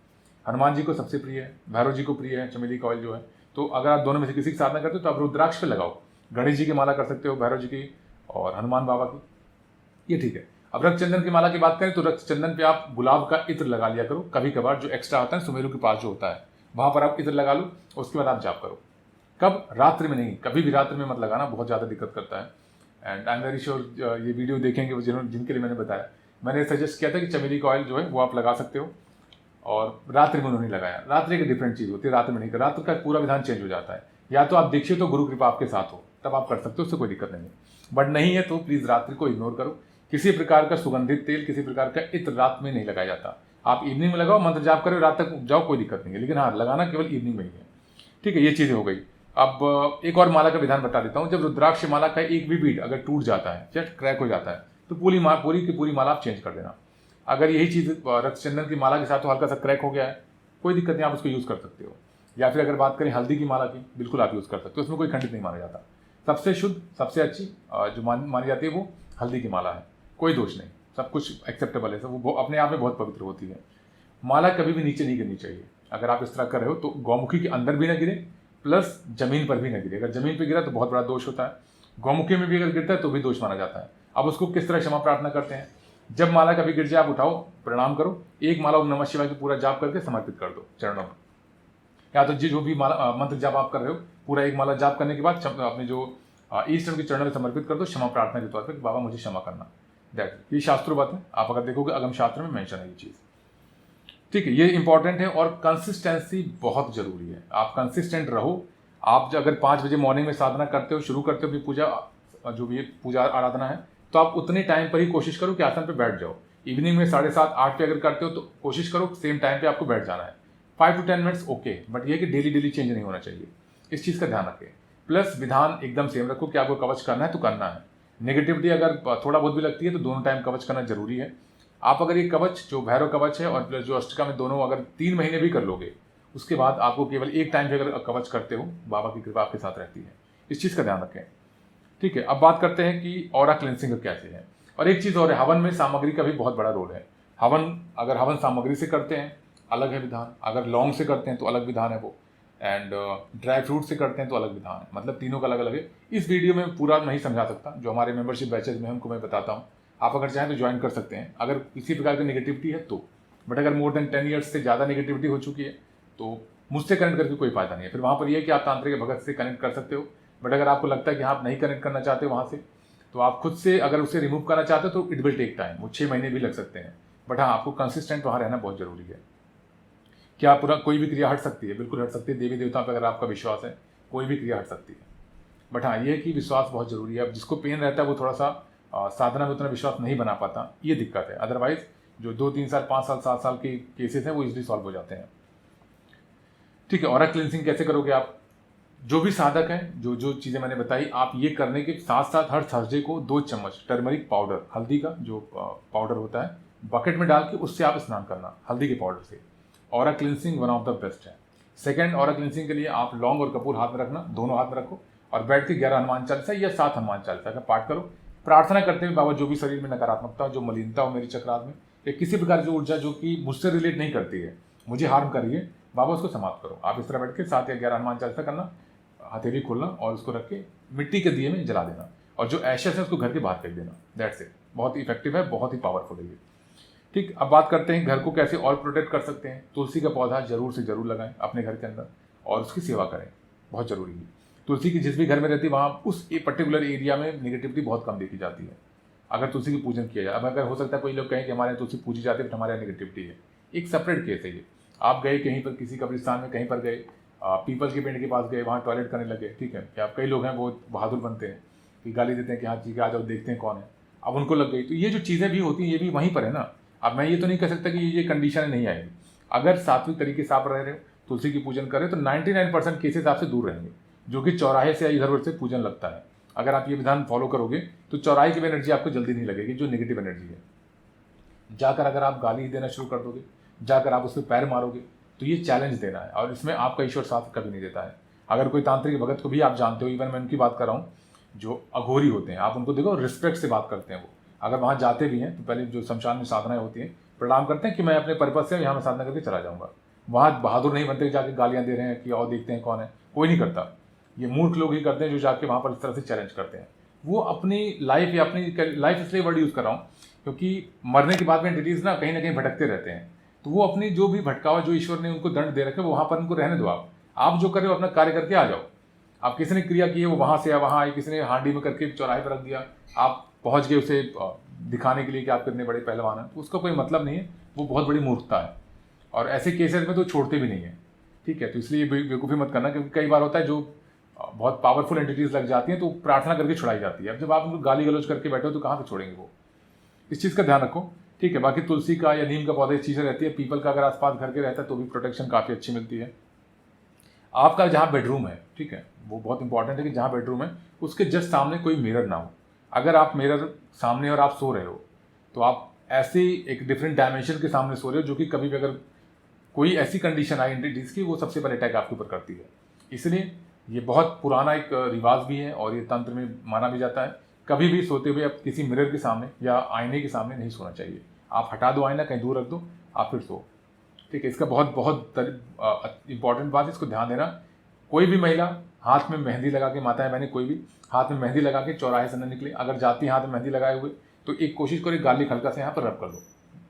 हनुमान जी को सबसे प्रिय है, भैरव जी को प्रिय है चमेली का ऑयल जो है। तो अगर आप दोनों में से किसी की साधना करते हो तो आप रुद्राक्ष पे लगाओ। गणेश जी की माला कर सकते हो, भैरव जी की और हनुमान बाबा की, ये ठीक है। अब रक्तचंदन की माला की बात करें तो रक्तचंदन पे आप गुलाब का इत्र लगा लिया करो। कभी कभार जो एक्स्ट्रा आता है सुमेरु के पास जो होता है वहां पर आप इत्र लगा लो, उसके बाद आप जाप करो। कब, रात्रि में नहीं, कभी भी रात्रि में मत लगाना, बहुत ज़्यादा दिक्कत करता है। And I am very sure ये वीडियो देखेंगे वो जिनके लिए मैंने बताया। मैंने सजेस्ट किया था कि चमेली का ऑयल जो है वो आप लगा सकते हो, और रात्रि में उन्होंने लगाया। रात्रि की डिफरेंट चीज़ होती है, रात्रि में नहीं कर, रात्रि का पूरा विधान चेंज हो जाता है। या तो आप देखिए तो गुरु कृपा आपके साथ हो तब आप कर सकते हो, उससे कोई दिक्कत नहीं है। बट नहीं है तो प्लीज़ रात्रि को इग्नोर करो। किसी प्रकार का सुगंधित तेल, किसी प्रकार का इत्र रात में नहीं लगाया जाता। आप इवनिंग में लगाओ, मंत्र जाप करो, रात तक जाओ, कोई दिक्कत नहीं है, लेकिन हाँ लगाना केवल इवनिंग में ही है। ठीक है, ये चीज़ें हो गई। अब एक और माला का विधान बता देता हूँ। जब रुद्राक्ष माला का एक भी बीट अगर टूट जाता है या क्रैक हो जाता है तो पूरी की पूरी माला आप चेंज कर देना। अगर यही चीज़ रक्तचंदन की माला के साथ तो हल्का सा क्रैक हो गया है, कोई दिक्कत नहीं, आप उसको यूज़ कर सकते हो। या फिर अगर बात करें हल्दी की माला की, बिल्कुल आप यूज़ कर सकते हो, उसमें कोई खंडित नहीं माना जाता। सबसे शुद्ध, सबसे अच्छी जो मानी जाती है वो हल्दी की माला है, कोई दोष नहीं, सब कुछ एक्सेप्टेबल है, सब वो अपने आप में बहुत पवित्र होती है। माला कभी भी नीचे नहीं गिरनी चाहिए। अगर आप इस तरह कर रहे हो तो गौमुखी के अंदर भी ना गिरे, प्लस जमीन पर भी ना गिरे। अगर जमीन पर गिरा तो बहुत बड़ा दोष होता है, गौमुखी में भी अगर गिरता है तो भी दोष माना जाता है। अब उसको किस तरह क्षमा प्रार्थना करते हैं, जब माला कभी गिर जाए आप उठाओ, प्रणाम करो, एक माला ओम नमः शिवाय की पूरा जाप करके समर्पित कर दो चरणों में। या तो जो भी माला मंत्र जाप आप कर रहे हो, पूरा एक माला जाप करने के बाद अपने जो ईश्वर के चरणों में समर्पित कर दो, क्षमा प्रार्थना के तौर पर कि बाबा मुझे क्षमा करना। दैट ये शास्त्रों बात है, आप अगर देखोगे अगम शास्त्र में मेंशन है ये चीज़। ठीक है, ये इंपॉर्टेंट है। और कंसिस्टेंसी बहुत जरूरी है, आप कंसिस्टेंट रहो। आप अगर 5 बजे मॉर्निंग में साधना करते हो, शुरू करते हो भी पूजा, जो भी पूजा आराधना है, तो आप उतने टाइम पर ही कोशिश करो कि आसन पे बैठ जाओ। इवनिंग में 7:30 8 पे अगर करते हो तो कोशिश करो सेम टाइम पे आपको बैठ जाना है। 5 to 10 मिनट्स ओके, बट ये कि डेली चेंज नहीं होना चाहिए, इस चीज़ का ध्यान रखें। प्लस विधान एकदम सेम रखो कि आपको कवच करना है तो करना है। नेगेटिविटी अगर थोड़ा बहुत भी लगती है तो दोनों टाइम कवच करना जरूरी है। आप अगर ये कवच जो भैरव कवच है और प्लस जो अष्टका में, दोनों अगर 3 महीने भी कर लोगे, उसके बाद आपको केवल एक टाइम भी अगर कवच करते हो, बाबा की कृपा आपके साथ रहती है। इस चीज़ का ध्यान रखें। ठीक है, अब बात करते हैं कि ऑरा क्लेंसिंग का कैसे है। और एक चीज़ और है, हवन में सामग्री का भी बहुत बड़ा रोल है। अगर हवन सामग्री से करते हैं अलग है विधान, अगर लौंग से करते हैं तो अलग विधान है वो, एंड ड्राई फ्रूट से करते हैं तो अलग विधान है। मतलब तीनों का अलग अलग है। इस वीडियो में पूरा नहीं समझा सकता, जो हमारे मेंबरशिप बैचेज में उनको मैं बताता हूँ। आप अगर चाहें तो ज्वाइन कर सकते हैं अगर किसी प्रकार की नेगेटिविटी है तो। बट अगर मोर देन 10 ईयर्स से ज़्यादा नेगेटिविटी हो चुकी है तो मुझसे कनेक्ट करके कोई फायदा नहीं है। फिर वहाँ पर यह है कि आप तांत्रिक भगत से कनेक्ट कर सकते हो। बट अगर आपको लगता है कि आप नहीं कनेक्ट करना चाहते वहाँ से, तो आप खुद से अगर उसे रिमूव करना चाहते हो तो इट विल टेक टाइम, वो 6 महीने भी लग सकते हैं। बट हाँ, आपको कंसिस्टेंट वहाँ रहना बहुत जरूरी है। क्या पूरा कोई भी क्रिया हट सकती है? बिल्कुल हट सकती है। देवी देवताओं पर अगर आपका विश्वास है, कोई भी क्रिया हट सकती है। बट हाँ, ये है कि विश्वास बहुत जरूरी है। अब जिसको पेन रहता है वो थोड़ा सा साधना में उतना विश्वास नहीं बना पाता, ये दिक्कत है। अदरवाइज जो 2-3 साल 5 साल 7 साल के केसेस हैं वो इजीली सॉल्व हो जाते हैं। ठीक है, ऑरा क्लिनसिंग कैसे करोगे आप? जो भी साधक है, जो चीज़ें मैंने बताई, आप ये करने के साथ साथ हर थर्सडे को 2 चम्मच टर्मरिक पाउडर, हल्दी का जो पाउडर होता है, बकेट में डाल के उससे आप स्नान करना हल्दी के पाउडर से। Aura cleansing one of the best है। सेकंड, ऑरा क्लिनसिंग के लिए आप लौंग और कपूर हाथ में रखना, दोनों हाथ में रखो, और बैठ के 11 हनुमान चालीसा या 7 हनुमान चालीसा का पाठ करो। प्रार्थना करते हुए बाबा जो भी शरीर में नकारात्मकता हो, जो मलिनता हो मेरी चक्रात में, या किसी प्रकार की ऊर्जा जो कि मुझसे रिलेट नहीं करती है, मुझे हार्म कर रही है, बाबा उसको समाप्त करो। आप इस तरह बैठ के 7 या 11 हनुमान चालीसा करना, हथेली खोलना और उसको रख के मिट्टी के दिए में जला देना, और जो एशेस है उसको घर के बाहर फेंक देना। That's it. बहुत ही इफेक्टिव है, बहुत ही पावरफुल है ये। ठीक, अब बात करते हैं घर को कैसे और प्रोटेक्ट कर सकते हैं। तुलसी का पौधा जरूर से जरूर लगाएं अपने घर के अंदर और उसकी सेवा करें, बहुत जरूरी है। तुलसी की जिस भी घर में रहती है वहाँ उस पर्टिकुलर एरिया में नेगेटिविटी बहुत कम देखी जाती है अगर तुलसी की पूजन किया जाए। अब अगर हो सकता है कोई लोग कहें कि हमारे यहाँ तुलसी पूजी जाती है बट हमारे यहाँ नेगेटिविटी है, एक सेपरेट केस है ये। आप गए कहीं पर, किसी कब्रिस्तान में कहीं पर गए, पीपल के पेड़ के पास गए, वहाँ टॉयलेट करने लगे, ठीक है, कि आप कई लोग हैं बहुत बहादुर बनते हैं कि गाली देते हैं कि हाँ ठीक है आ जाओ देखते हैं कौन है, अब उनको लग गई। तो ये जो चीज़ें भी होती हैं ये भी वहीं पर है ना। अब मैं ये तो नहीं कह सकता कि ये कंडीशन नहीं आएगी। अगर सात्विक तरीके से आप रह रहे हो, तुलसी की पूजन कर रहे हो, तो 99% केसेस आपसे दूर रहेंगे, जो कि चौराहे से इधर उधर से पूजन लगता है। अगर आप ये विधान फॉलो करोगे तो चौराहे की भी एनर्जी आपको जल्दी नहीं लगेगी, जो नेगेटिव एनर्जी है। जाकर अगर आप गाली देना शुरू कर दोगे, जाकर आप उस पर पैर मारोगे, तो ये चैलेंज देना है और इसमें आपका ईश्वर साथ कभी नहीं देता है। अगर कोई तांत्रिक भगत को भी आप जानते हो, इवन मैं उनकी बात कर रहा हूँ, जो अघोरी होते हैं, आप उनको देखो रिस्पेक्ट से बात करते हैं। वो अगर वहाँ जाते भी हैं तो पहले जो शमशान में साधनाएं होती हैं, प्रणाम करते हैं कि मैं अपने पर्पज से यहाँ मैं साधना करके चला जाऊँगा। वहाँ बहादुर नहीं बनते जाके गालियाँ दे रहे हैं कि और देखते हैं कौन है, कोई नहीं करता। ये मूर्ख लोग ही करते हैं जो जाके वहाँ पर इस तरह से चैलेंज करते हैं। वो अपनी लाइफ या अपनी लाइफ इसलिए वर्ड यूज़ कर रहा हूँ क्योंकि मरने के बाद में एंटिटीज़ ना कहीं भटकते रहते हैं। तो वो अपनी जो भी भटकावा जो ईश्वर ने उनको दंड दे रखे वो वहाँ पर उनको रहने दो। आप जो कर रहे हो अपना कार्य करके आ जाओ। आप किसी ने क्रिया की है वो वहाँ से या वहाँ आई, किसी ने हांडी में करके चौराहे पर रख दिया, आप पहुँच गए उसे दिखाने के लिए कि आप कितने बड़े पहलवान हैं, तो उसका कोई मतलब नहीं है। वो बहुत बड़ी मूर्खता है और ऐसे केसेस में तो छोड़ते भी नहीं है। ठीक है, तो इसलिए बेवकूफ़ी मत करना, क्योंकि कई बार होता है जो बहुत पावरफुल एंटिटीज़ लग जाती हैं तो प्रार्थना करके छुड़ाई जाती है। अब जब आप उनको गाली गलौज करके बैठे हो तो कहाँ पे छोड़ेंगे वो। इस चीज़ का ध्यान रखो। ठीक है, बाकी तुलसी का या नीम का पौधा चीज़ें रहती है, पीपल का अगर आसपास घर के रहता है तो भी प्रोटेक्शन काफ़ी अच्छी मिलती है। आपका जहाँ बेडरूम है, ठीक है, वो बहुत इंपॉर्टेंट है कि जहाँ बेडरूम है उसके जस्ट सामने कोई मिरर ना हो। अगर आप मिरर सामने और आप सो रहे हो तो आप ऐसे एक डिफरेंट डायमेंशन के सामने सो रहे हो, जो कि कभी भी अगर कोई ऐसी कंडीशन आई एंटिटीज़ की, वो सबसे पहले अटैक आपके ऊपर करती है। इसलिए ये बहुत पुराना एक रिवाज भी है और ये तंत्र में माना भी जाता है। कभी भी सोते हुए आप किसी मिरर के सामने या आईने के सामने नहीं सोना चाहिए। आप हटा दो आईना, कहीं दूर रख दो, आप फिर सो। ठीक है, इसका बहुत बहुत इंपॉर्टेंट बात है, इसको ध्यान देना। कोई भी महिला हाथ में मेहंदी लगा के, माताएं बहनें कोई भी हाथ में मेहंदी लगा के चौराहे से न निकले। अगर जाती हाथ में मेहंदी लगाए हुए तो एक कोशिश करो गार्लिक हल्का से यहाँ पर रब कर दो,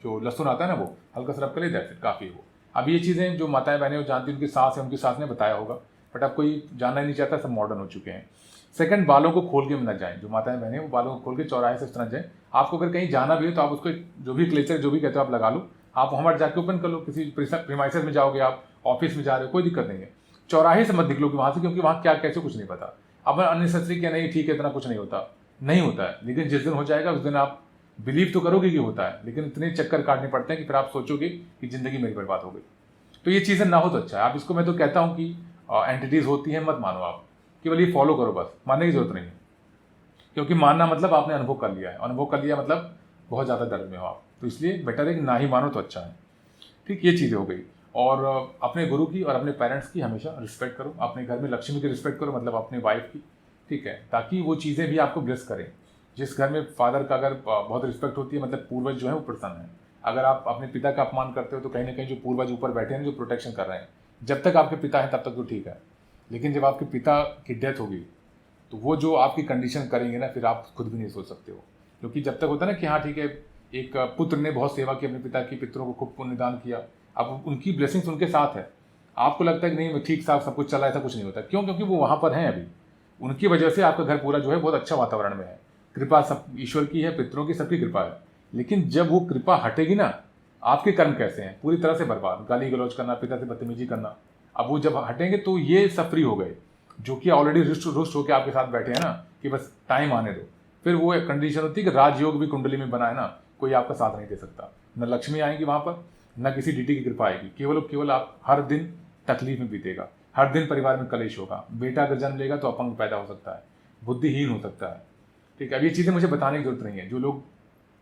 जो लहसुन आता है ना वो हल्का से रब कर ले, दैट्स इट, काफ़ी है वो। अब ये चीज़ें जो माताएं बहनें जानती, उनकी सास है, उनकी सास ने बताया होगा, बट अब कोई जानना ही नहीं चाहता, सब मॉडर्न हो चुके हैं। सेकंड, बालों को खोल के न जाएं। जो माताएं बहनें वो बालों को खोल के चौराहे से इस तरह जाएं। आपको अगर कहीं जाना भी हो तो आप उसको जो भी क्लेचर जो भी कहते हो आप लगा लो, आप वहाँ पर जाके ओपन कर लो। किसी प्रीमाइसेस में जाओगे, आप ऑफिस में जा रहे हो, कोई दिक्कत नहीं है। चौराहे से मत निकलो कि वहाँ से, क्योंकि वहाँ क्या कैसे कुछ नहीं पता। अब अननेसेसरी क्या नहीं, ठीक है इतना कुछ नहीं होता, नहीं होता है, लेकिन जिस दिन हो जाएगा उस दिन आप बिलीव तो करोगे कि होता है, लेकिन इतने चक्कर काटने पड़ते हैं कि फिर आप सोचोगे कि ज़िंदगी मेरी बर्बाद हो गई। तो ये चीज़ें ना हो तो अच्छा है। आप इसको, मैं तो कहता हूँ कि एंटिटीज़ होती हैं, मत मानो, आप केवल ये फॉलो करो, बस मानने की जरूरत नहीं है। क्योंकि मानना मतलब आपने अनुभव कर लिया है, अनुभव कर लिया मतलब बहुत ज़्यादा दर्द में हो आप, तो इसलिए बेटर है कि ना ही मानो तो अच्छा है। ठीक, ये चीज़ें हो गई। और अपने गुरु की और अपने पेरेंट्स की हमेशा रिस्पेक्ट करो। अपने घर में लक्ष्मी की रिस्पेक्ट करो, मतलब अपने वाइफ की। ठीक है, ताकि वो चीज़ें भी आपको ब्लेस करें। जिस घर में फादर का अगर बहुत रिस्पेक्ट होती है, मतलब पूर्वज जो है वो प्रसन्न है। अगर आप अपने पिता का अपमान करते हो तो कहीं ना कहीं जो पूर्वज ऊपर बैठे हैं, जो प्रोटेक्शन कर रहे हैं, जब तक आपके पिता हैं तब तक तो ठीक है, लेकिन जब आपके पिता की डेथ होगी तो वो जो आपकी कंडीशन करेंगे ना, फिर आप खुद भी नहीं सोच सकते हो। क्योंकि जब तक होता है ना कि हाँ ठीक है, एक पुत्र ने बहुत सेवा की अपने पिता की, पितरों को खूब पुण्यदान किया, अब उनकी ब्लेसिंग्स उनके साथ है, आपको लगता है कि नहीं ठीक साथ सब कुछ चला, ऐसा कुछ नहीं होता। क्यों? क्योंकि वो वहाँ पर हैं अभी, उनकी वजह से आपका घर पूरा जो है बहुत अच्छा वातावरण में है। कृपा सब ईश्वर की है, पितरों की, सबकी कृपा है। लेकिन जब वो कृपा हटेगी ना, आपके कर्म कैसे हैं, पूरी तरह से बर्बाद, गाली गलौज करना, पिता से बदतमीजी करना। अब वो जब हटेंगे तो ये सब फ्री हो गए, जो कि ऑलरेडी रुष्ट होकर आपके साथ बैठे हैं ना, कि बस टाइम आने दो। फिर वो एक कंडीशन होती है कि राजयोग भी कुंडली में बना है ना, कोई आपका साथ नहीं दे सकता। न लक्ष्मी आएंगी वहाँ पर, न किसी डीटी की कृपा आएगी। केवल आप हर दिन तकलीफ में बीतेगा, हर दिन परिवार में कलेश होगा। बेटा अगर जन्म लेगा तो अपंग पैदा हो सकता है, बुद्धिहीन हो सकता है। ठीक है, अब ये चीज़ें मुझे बताने की जरूरत नहीं है, जो लोग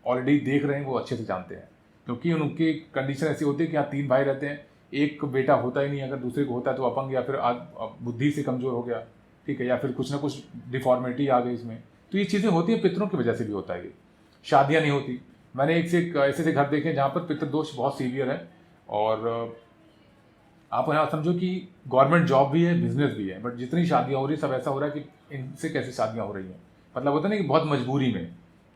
ऑलरेडी देख रहे हैं वो अच्छे से जानते हैं। क्योंकि उनकी कंडीशन ऐसी होती है कि यहाँ 3 भाई रहते हैं, एक बेटा होता ही नहीं, अगर दूसरे को होता है तो अपंग या फिर बुद्धि से कमज़ोर हो गया। ठीक है, या फिर कुछ ना कुछ डिफॉर्मिटी आ गई इसमें। तो ये चीज़ें होती हैं, पितरों की वजह से भी होता है। ये शादियाँ नहीं होती। मैंने एक से ऐसे घर देखे जहाँ पर पितृदोष बहुत सीवियर है, और आप यहाँ समझो कि गवर्नमेंट जॉब भी है, बिजनेस भी है, बट जितनी शादियाँ हो रही सब ऐसा हो रहा है कि इनसे कैसे शादियाँ हो रही हैं। मतलब होता है ना कि बहुत मजबूरी में,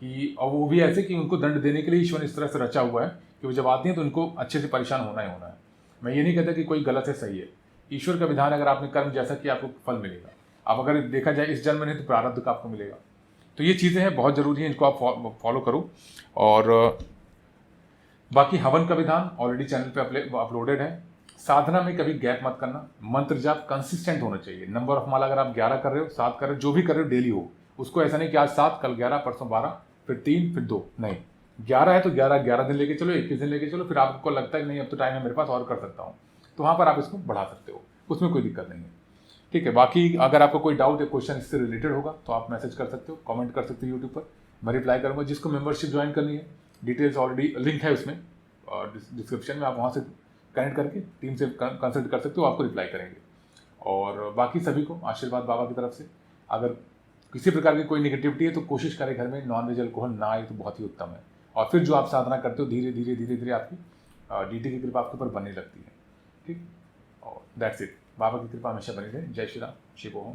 कि और वो भी ऐसे कि उनको दंड देने के लिए ईश्वर इस तरह से रचा हुआ है कि वो जब आती हैं तो उनको अच्छे से परेशान होना ही होना है। मैं ये नहीं कहता कि कोई गलत है, सही है। ईश्वर का विधान, अगर आपने कर्म जैसा कि आपको फल मिलेगा। अब अगर देखा जाए इस जन्म में नहीं तो प्रारब्ध का आपको मिलेगा। तो ये चीज़ें हैं, बहुत ज़रूरी है, इनको आप फॉलो करो। और बाकी हवन का विधान ऑलरेडी चैनल पे अपलोडेड है। साधना में कभी गैप मत करना। मंत्र जाप कंसिस्टेंट होना चाहिए। नंबर ऑफ माला अगर आप 11 कर रहे हो, 7 कर रहे हो, जो भी कर रहे हो, डेली हो। उसको ऐसा नहीं कि आज 7, कल 11, परसों 12, फिर 3, फिर 2, नहीं। 11 है तो 11 दिन लेके चलो, 21 दिन लेके चलो। फिर आपको लगता है कि नहीं अब तो टाइम है मेरे पास और कर सकता हूँ, तो वहाँ पर आप इसको बढ़ा सकते हो, उसमें कोई दिक्कत नहीं है। ठीक है, बाकी अगर आपको कोई डाउट या क्वेश्चन इससे रिलेटेड होगा तो आप मैसेज कर सकते हो, कमेंट कर सकते हो यूट्यूब पर, मैं रिप्लाई करूँगा। जिसको मेंबरशिप ज्वाइन करनी है डिटेल्स ऑलरेडी लिंक है उसमें डिस्क्रिप्शन में, आप वहाँ से कनेक्ट करके टीम से कंसल्ट कर सकते हो, आपको रिप्लाई करेंगे। और बाकी सभी को आशीर्वाद बाबा की तरफ से, अगर किसी प्रकार की कोई निगेटिविटी है तो कोशिश करें घर में नॉन वेज अल्कोहल ना आए तो बहुत ही उत्तम है। और फिर जो आप साधना करते हो धीरे धीरे धीरे धीरे आपकी डीटी की कृपा आपके ऊपर बनने लगती है। ठीक, और दैट्स इट। बाबा की कृपा हमेशा बनी रहे। जय श्री राम, शिव ओम।